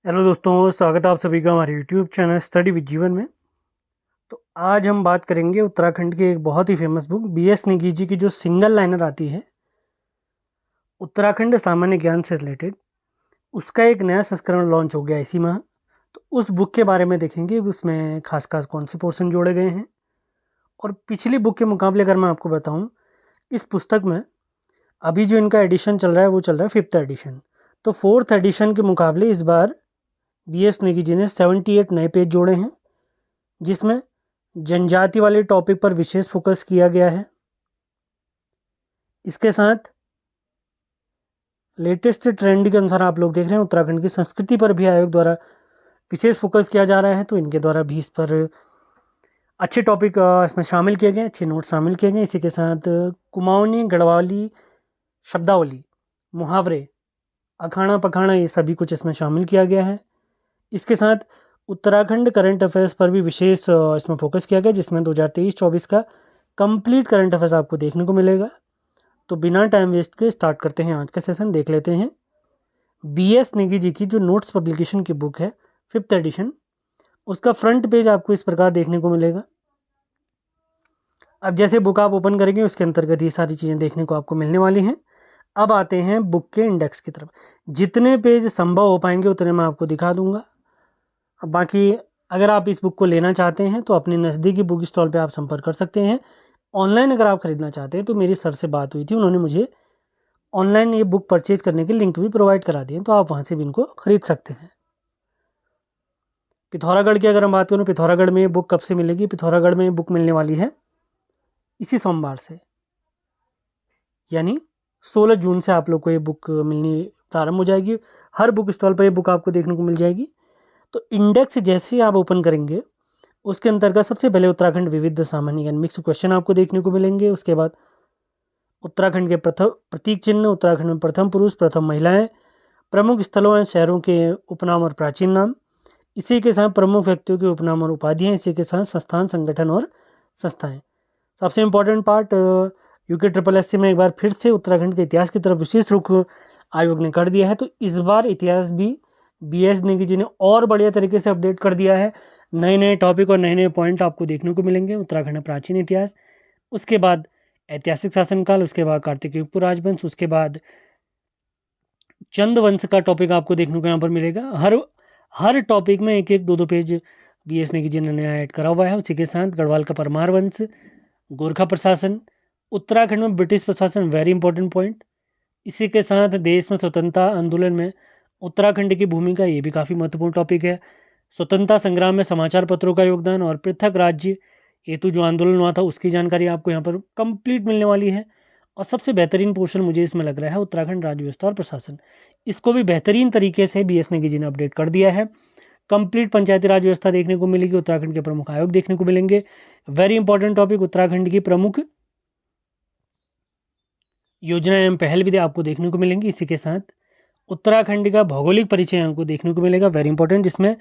Hello दोस्तों, स्वागत है आप सभी का हमारे यूट्यूब चैनल स्टडी विद जीवन में। तो आज हम बात करेंगे उत्तराखंड की एक बहुत ही famous book BS. Negi ji की जो सिंगल लाइनर आती है उत्तराखंड सामान्य ज्ञान से रिलेटेड, उसका एक नया संस्करण लॉन्च हो गया इसी माह। तो उस बुक के बारे में देखेंगे, उसमें खास खास कौन से पोर्शन जोड़े गए हैं। और पिछली बुक के मुकाबले अगर मैं आपको बताऊँ, इस पुस्तक में अभी जो इनका एडिशन चल रहा है वो चल रहा है 5th एडिशन। तो 4th एडिशन के मुकाबले इस बार बी.एस. नेगी जी ने 78 नए पेज जोड़े हैं, जिसमें जनजाति वाले टॉपिक पर विशेष फोकस किया गया है। इसके साथ लेटेस्ट ट्रेंड के अनुसार आप लोग देख रहे हैं उत्तराखंड की संस्कृति पर भी आयोग द्वारा विशेष फोकस किया जा रहा है। तो इनके द्वारा भी इस पर अच्छे टॉपिक इसमें शामिल किए गए, अच्छे नोट शामिल किए गए। इसी के साथ कुमाऊनी, गढ़वाली, शब्दावली, मुहावरे, अखाड़ा पखाड़ा, ये सभी कुछ इसमें शामिल किया गया है। इसके साथ उत्तराखंड करंट अफेयर्स पर भी विशेष इसमें फोकस किया गया, जिसमें 2023-24 का कंप्लीट करंट अफेयर्स आपको देखने को मिलेगा। तो बिना टाइम वेस्ट के स्टार्ट करते हैं आज का सेशन। देख लेते हैं बी.एस. नेगी जी की जो नोट्स पब्लिकेशन की बुक है 5th एडिशन, उसका फ्रंट पेज आपको इस प्रकार देखने को मिलेगा। अब जैसे बुक आप ओपन करेंगे उसके अंतर्गत ये सारी चीज़ें देखने को आपको मिलने वाली हैं। अब आते हैं बुक के इंडेक्स की तरफ। जितने पेज संभव हो पाएंगे उतने मैं आपको दिखा दूंगा। अब बाकी अगर आप इस बुक को लेना चाहते हैं तो अपने नज़दीकी बुक स्टॉल पे आप संपर्क कर सकते हैं। ऑनलाइन अगर आप ख़रीदना चाहते हैं तो मेरी सर से बात हुई थी, उन्होंने मुझे ऑनलाइन ये बुक परचेज करने के लिंक भी प्रोवाइड करा दिए, तो आप वहाँ से भी इनको ख़रीद सकते हैं। पिथौरागढ़ की अगर हम बात करें, पिथौरागढ़ में ये बुक कब से मिलेगी? पिथौरागढ़ में ये बुक मिलने वाली है इसी सोमवार से, यानी 16 जून से आप लोग को ये बुक मिलनी प्रारंभ हो जाएगी। हर बुक स्टॉल पर ये बुक आपको देखने को मिल जाएगी। तो इंडेक्स जैसे ही आप ओपन करेंगे उसके अंतर्गत सबसे पहले उत्तराखंड विविध सामान्य यानी मिक्स क्वेश्चन आपको देखने को मिलेंगे। उसके बाद उत्तराखंड के प्रथम प्रतीक चिन्ह, उत्तराखंड में प्रथम पुरुष, प्रथम महिलाएं, प्रमुख स्थलों एवं शहरों के उपनाम और प्राचीन नाम, इसी के साथ प्रमुख व्यक्तियों के उपनाम और उपाधियाँ, इसी के साथ संस्थान, संगठन और संस्थाएं। सबसे इम्पोर्टेंट पार्ट UKSSC में एक बार फिर से उत्तराखंड के इतिहास की तरफ विशेष रुख आयोग ने कर दिया है। तो इस बार इतिहास भी बी.एस. नेगी जी ने और बढ़िया तरीके से अपडेट कर दिया है। नए नए टॉपिक और नए नए पॉइंट आपको देखने को मिलेंगे। उत्तराखंड में प्राचीन इतिहास, उसके बाद ऐतिहासिक शासनकाल, उसके बाद कार्तिक युग राजवंश, उसके बाद चंद वंश का टॉपिक आपको देखने को यहाँ पर मिलेगा। हर टॉपिक में एक एक दो दो पेज बी.एस. नेगी जी ने नया ऐड करा हुआ है। उसी के साथ गढ़वाल का परमार वंश, गोरखा प्रशासन, उत्तराखंड में ब्रिटिश प्रशासन, वेरी इंपॉर्टेंट पॉइंट। इसी के साथ देश में स्वतंत्रता आंदोलन में उत्तराखंड की भूमिका, ये भी काफ़ी महत्वपूर्ण टॉपिक है। स्वतंत्रता संग्राम में समाचार पत्रों का योगदान और पृथक राज्य हेतु जो आंदोलन हुआ था उसकी जानकारी आपको यहाँ पर कंप्लीट मिलने वाली है। और सबसे बेहतरीन पोर्शन मुझे इसमें लग रहा है उत्तराखंड राज्य व्यवस्था और प्रशासन। इसको भी बेहतरीन तरीके से बी.एस. नेगी जी ने अपडेट कर दिया है। कंप्लीट पंचायती राज व्यवस्था देखने को मिलेगी, उत्तराखंड के प्रमुख आयोग देखने को मिलेंगे। वेरी इंपॉर्टेंट टॉपिक, उत्तराखंड की प्रमुख योजना एवं पहल भी आपको देखने को मिलेंगी। इसी के साथ उत्तराखंड का भौगोलिक परिचय आपको देखने को मिलेगा, वेरी इंपॉर्टेंट, जिसमें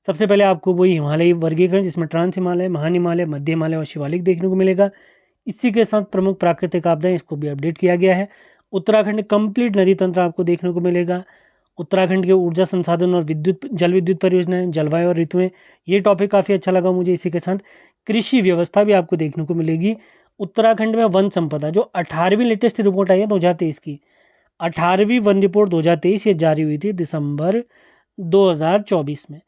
सबसे पहले आपको वही हिमालयी वर्गीकरण, जिसमें ट्रांस हिमालय, महान हिमालय, मध्य हिमालय और शिवालिक देखने को मिलेगा। इसी के साथ प्रमुख प्राकृतिक आपदाएं, इसको भी अपडेट किया गया है। उत्तराखंड कंप्लीट नदी तंत्र आपको देखने को मिलेगा। उत्तराखंड के ऊर्जा संसाधन और जल विद्युत परियोजनाएं, जलवायु और ऋतुएं, ये टॉपिक काफ़ी अच्छा लगा मुझे। इसी के साथ कृषि व्यवस्था भी आपको देखने को मिलेगी। उत्तराखंड में वन संपदा, जो 18वीं लेटेस्ट रिपोर्ट आई है 2023 की, 18वीं वन रिपोर्ट 2023 ये जारी हुई थी दिसंबर 2024 में।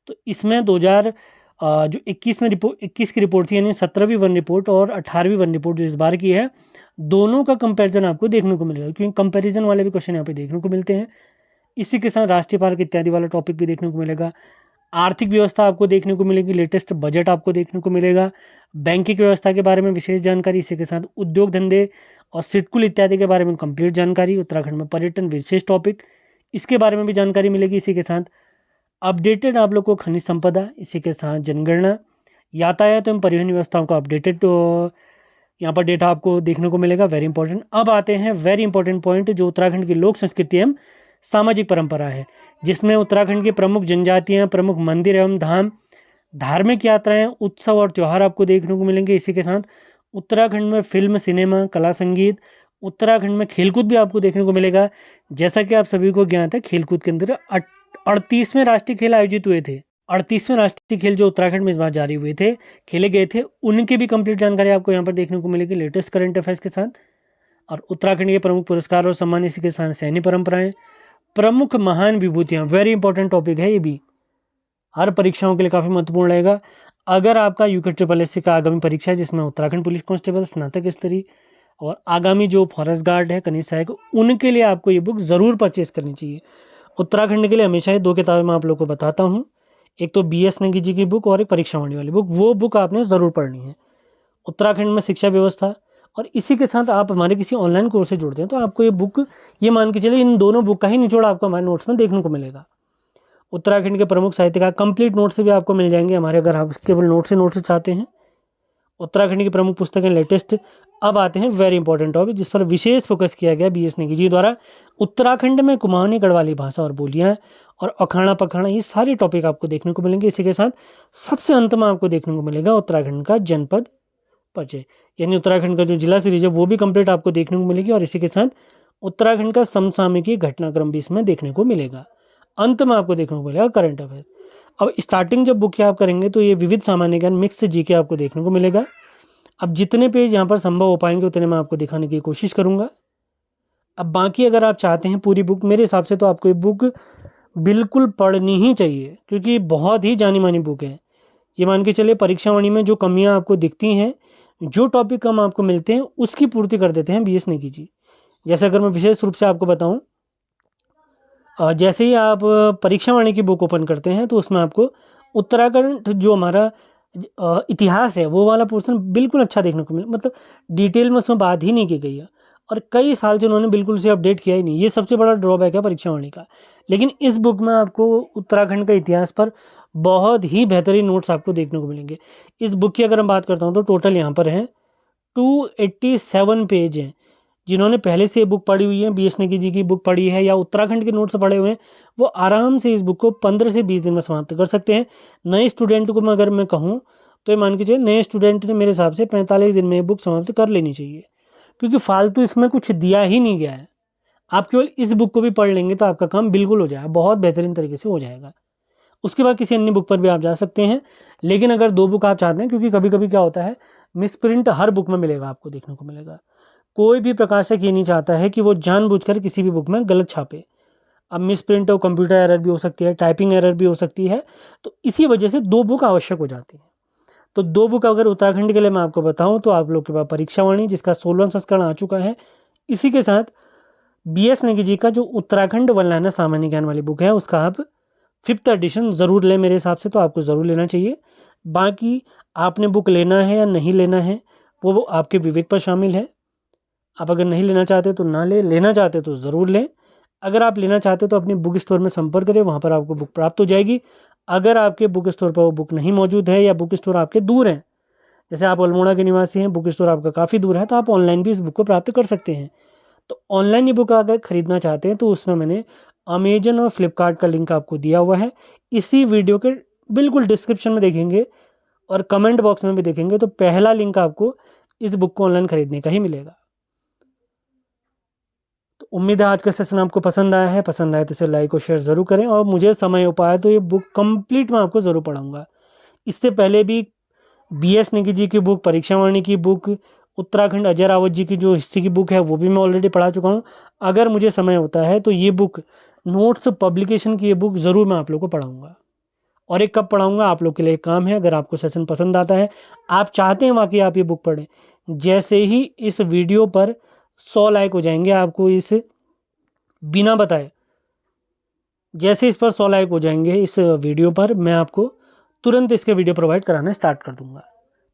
तो इसमें 21 में 21 की रिपोर्ट थी, यानी 17वीं वन रिपोर्ट और 18वीं वन रिपोर्ट जो इस बार की है, दोनों का कंपैरिजन आपको देखने को मिलेगा, क्योंकि कंपैरिजन वाले भी क्वेश्चन यहाँ पे देखने को मिलते हैं। इसी के साथ राष्ट्रीय पार्क इत्यादि वाला टॉपिक भी देखने को मिलेगा। आर्थिक व्यवस्था आपको देखने को मिलेगी, लेटेस्ट बजट आपको देखने को मिलेगा। बैंकिंग व्यवस्था के बारे में विशेष जानकारी, इसी के साथ उद्योग धंधे और सिडकुल इत्यादि के बारे में कंप्लीट जानकारी। उत्तराखंड में पर्यटन विशेष टॉपिक, इसके बारे में भी जानकारी मिलेगी। इसी के साथ अपडेटेड आप लोग को खनिज संपदा, इसी के साथ जनगणना, यातायात एवं परिवहन व्यवस्थाओं का अपडेटेड यहाँ पर डेटा आपको देखने को मिलेगा, वेरी इंपॉर्टेंट। अब आते हैं वेरी इंपॉर्टेंट पॉइंट, जो उत्तराखंड की लोक संस्कृति एवं सामाजिक परंपरा है, जिसमें उत्तराखंड की प्रमुख जनजातियाँ, प्रमुख मंदिर एवं धाम, धार्मिक यात्राएं, उत्सव और त्यौहार आपको देखने को मिलेंगे। इसी के साथ उत्तराखंड में फिल्म, सिनेमा, कला, संगीत, उत्तराखंड में खेलकूद भी आपको देखने को मिलेगा। जैसा कि आप सभी को ज्ञात है, खेलकूद के अंदर 38वें राष्ट्रीय खेल आयोजित हुए थे। 38वें राष्ट्रीय खेल जो उत्तराखंड में इस बार जारी हुए थे, खेले गए थे, उनकी भी कंप्लीट जानकारी आपको यहाँ पर देखने को मिलेगी लेटेस्ट करंट अफेयर्स के साथ। और उत्तराखंड के प्रमुख पुरस्कार और सम्मान, इसी के साथ सैन्य परंपराएं, प्रमुख महान विभूतियां, वेरी इंपॉर्टेंट टॉपिक है ये भी, हर परीक्षाओं के लिए काफ़ी महत्वपूर्ण रहेगा। अगर आपका UKSSC का आगामी परीक्षा है जिसमें उत्तराखंड पुलिस कांस्टेबल स्नातक स्तरीय और आगामी जो फॉरेस्ट गार्ड है, कनिष्ठ सहायक, उनके लिए आपको ये बुक ज़रूर परचेज करनी चाहिए। उत्तराखंड के लिए हमेशा ये 2 किताबें मैं आप लोगों को बताता हूँ, एक तो BS नेगी जी की बुक और एक परीक्षावाणी वाली बुक, वो बुक आपने ज़रूर पढ़नी है। उत्तराखंड में शिक्षा व्यवस्था, और इसी के साथ आप हमारे किसी ऑनलाइन कोर्स से जुड़ते हैं तो आपको ये बुक, ये मान के चलिए इन दोनों बुक का ही निचोड़ आपको हमारे नोट्स में देखने को मिलेगा। उत्तराखंड के प्रमुख साहित्यकार कंप्लीट नोट्स भी आपको मिल जाएंगे हमारे, अगर आप केवल नोट्स चाहते हैं। उत्तराखंड की प्रमुख पुस्तकें लेटेस्ट। अब आते हैं वेरी इंपॉर्टेंट टॉपिक जिस पर विशेष फोकस किया गया BS नेगी जी द्वारा, उत्तराखंड में कुमाऊनी गढ़वाली भाषा और बोलियां और अखाड़ा पखाड़ा, ये सारे टॉपिक आपको देखने को मिलेंगे। इसी के साथ सबसे अंत में आपको देखने को मिलेगा उत्तराखंड का जनपद परिचय, यानी उत्तराखंड का जो जिला सीरीज है वो भी कंप्लीट आपको देखने को मिलेगी। और इसी के साथ उत्तराखंड का समसामयिकी घटनाक्रम भी इसमें देखने को मिलेगा। अंत में आपको देखने को मिलेगा करंट अफेयर्स। अब स्टार्टिंग जब बुक की आप करेंगे तो ये विविध सामान्य ज्ञान मिक्स GK आपको देखने को मिलेगा। अब जितने पेज यहाँ पर संभव हो पाएंगे उतने मैं आपको दिखाने की कोशिश करूँगा। अब बाकी अगर आप चाहते हैं पूरी बुक, मेरे हिसाब से तो आपको ये बुक बिल्कुल पढ़नी ही चाहिए, क्योंकि बहुत ही जानी मानी बुक है। ये मान के चलिए परीक्षावाणी में जो कमियाँ आपको दिखती हैं, जो टॉपिक कम आपको मिलते हैं, उसकी पूर्ति कर देते हैं BS नेगी जी। जैसे अगर मैं विशेष रूप से आपको बताऊं, जैसे ही आप परीक्षावाणी की बुक ओपन करते हैं तो उसमें आपको उत्तराखंड जो हमारा इतिहास है वो वाला पोर्शन बिल्कुल अच्छा देखने को मिला, मतलब डिटेल में उसमें बात ही नहीं की गई है, और कई साल से उन्होंने बिल्कुल से अपडेट किया ही नहीं। ये सबसे बड़ा ड्रॉबैक है परीक्षावाणी का। लेकिन इस बुक में आपको उत्तराखंड का इतिहास पर बहुत ही बेहतरीन नोट्स आपको देखने को मिलेंगे। इस बुक की अगर मैं बात करता हूँ तो टोटल यहाँ पर हैं 287 पेज हैं। जिन्होंने पहले से ये बुक पढ़ी हुई है, BS नेगी जी की बुक पढ़ी है या उत्तराखंड के नोट्स पढ़े हुए हैं, वो आराम से इस बुक को 15 से 20 दिन में समाप्त कर सकते हैं। नए स्टूडेंट को अगर मैं कहूँ तो ये मान के चलिए नए स्टूडेंट ने मेरे हिसाब से 45 दिन में ये बुक समाप्त कर लेनी चाहिए, क्योंकि फालतू इसमें कुछ दिया ही नहीं गया है। आप केवल इस बुक को भी पढ़ लेंगे तो आपका काम बिल्कुल हो जाएगा, बहुत बेहतरीन तरीके से हो जाएगा। उसके बाद किसी अन्य बुक पर भी आप जा सकते हैं। लेकिन अगर 2 बुक आप चाहते हैं, क्योंकि कभी कभी क्या होता है मिसप्रिंट हर बुक में मिलेगा, आपको देखने को मिलेगा। कोई भी प्रकाशक ये नहीं चाहता है कि वो जानबूझकर किसी भी बुक में गलत छापे। अब मिसप्रिंट और कंप्यूटर एरर भी हो सकती है, टाइपिंग एरर भी हो सकती है, तो इसी वजह से 2 बुक आवश्यक हो जाती है। तो 2 बुक अगर उत्तराखंड के लिए मैं आपको बताऊं तो आप लोग के पास परीक्षावाणी जिसका 16वां संस्करण आ चुका है, इसी के साथ BS नेगी जी का जो उत्तराखंड वनलाइनर सामान्य ज्ञान वाली बुक है उसका आप 5th एडिशन ज़रूर लें। मेरे हिसाब से तो आपको ज़रूर लेना चाहिए। बाकी आपने बुक लेना है या नहीं लेना है वो आपके विवेक पर शामिल है। आप अगर नहीं लेना चाहते तो ना लें, लेना चाहते तो ज़रूर लें। अगर आप लेना चाहते तो अपने बुक स्टोर में संपर्क करें, वहाँ पर आपको बुक प्राप्त हो जाएगी। अगर आपके बुक स्टोर पर वो बुक नहीं मौजूद है या बुक स्टोर आपके दूर हैं, जैसे आप अल्मोड़ा के निवासी हैं, बुक स्टोर आपका काफ़ी दूर है, तो आप ऑनलाइन भी इस बुक को प्राप्त कर सकते हैं। तो ऑनलाइन ये बुक अगर खरीदना चाहते हैं तो उसमें मैंने अमेजन और फ्लिपकार्ट का लिंक आपको दिया हुआ है। इसी वीडियो के बिल्कुल डिस्क्रिप्शन में देखेंगे और कमेंट बॉक्स में भी देखेंगे तो पहला लिंक आपको इस बुक को ऑनलाइन खरीदने का ही मिलेगा। तो उम्मीद है आज का सेशन आपको पसंद आया है। पसंद आए तो इसे लाइक और शेयर ज़रूर करें, और मुझे समय हो पाया तो ये बुक कंप्लीट मैं आपको ज़रूर पढ़ाऊँगा। इससे पहले भी BS नेगी जी की बुक, परीक्षावाणी की बुक, उत्तराखंड अजय रावत जी की जो हिस्ट्री की बुक है वो भी मैं ऑलरेडी पढ़ा चुका हूँ। अगर मुझे समय होता है तो ये बुक नोट्स पब्लिकेशन की ये बुक ज़रूर मैं आप लोग को पढ़ाऊँगा। और एक कब पढ़ाऊँगा आप लोग के लिए एक काम है, अगर आपको सेशन पसंद आता है, आप चाहते हैं वाकई आप ये बुक पढ़ें, जैसे ही इस वीडियो पर 100 लाइक हो जाएंगे, आपको इस बिना बताए जैसे इस पर 100 लाइक हो जाएंगे इस वीडियो पर, मैं आपको तुरंत इसके वीडियो प्रोवाइड कराना स्टार्ट कर दूंगा।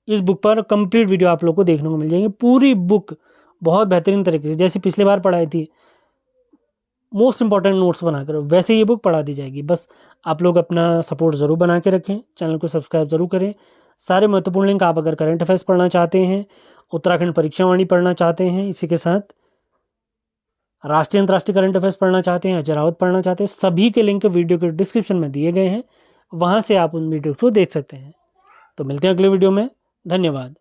इस बुक पर कंप्लीट वीडियो आप लोग को देखने को मिल जाएंगे। पूरी बुक बहुत बेहतरीन तरीके से, जैसे पिछली बार पढ़ाई थी मोस्ट इंपॉर्टेंट नोट्स बनाकर, वैसे ये बुक पढ़ा दी जाएगी। बस आप लोग अपना सपोर्ट ज़रूर बना के रखें, चैनल को सब्सक्राइब ज़रूर करें। सारे महत्वपूर्ण लिंक, आप अगर करंट अफेयर्स पढ़ना चाहते हैं, उत्तराखंड परीक्षावाणी पढ़ना चाहते हैं, इसी के साथ राष्ट्रीय अंतर्राष्ट्रीय करंट अफेयर्स पढ़ना चाहते हैं, अजय रावत पढ़ना चाहते हैं, सभी के लिंक वीडियो के डिस्क्रिप्शन में दिए गए हैं, वहाँ से आप उन वीडियो को देख सकते हैं। तो मिलते हैं अगले वीडियो में। धन्यवाद।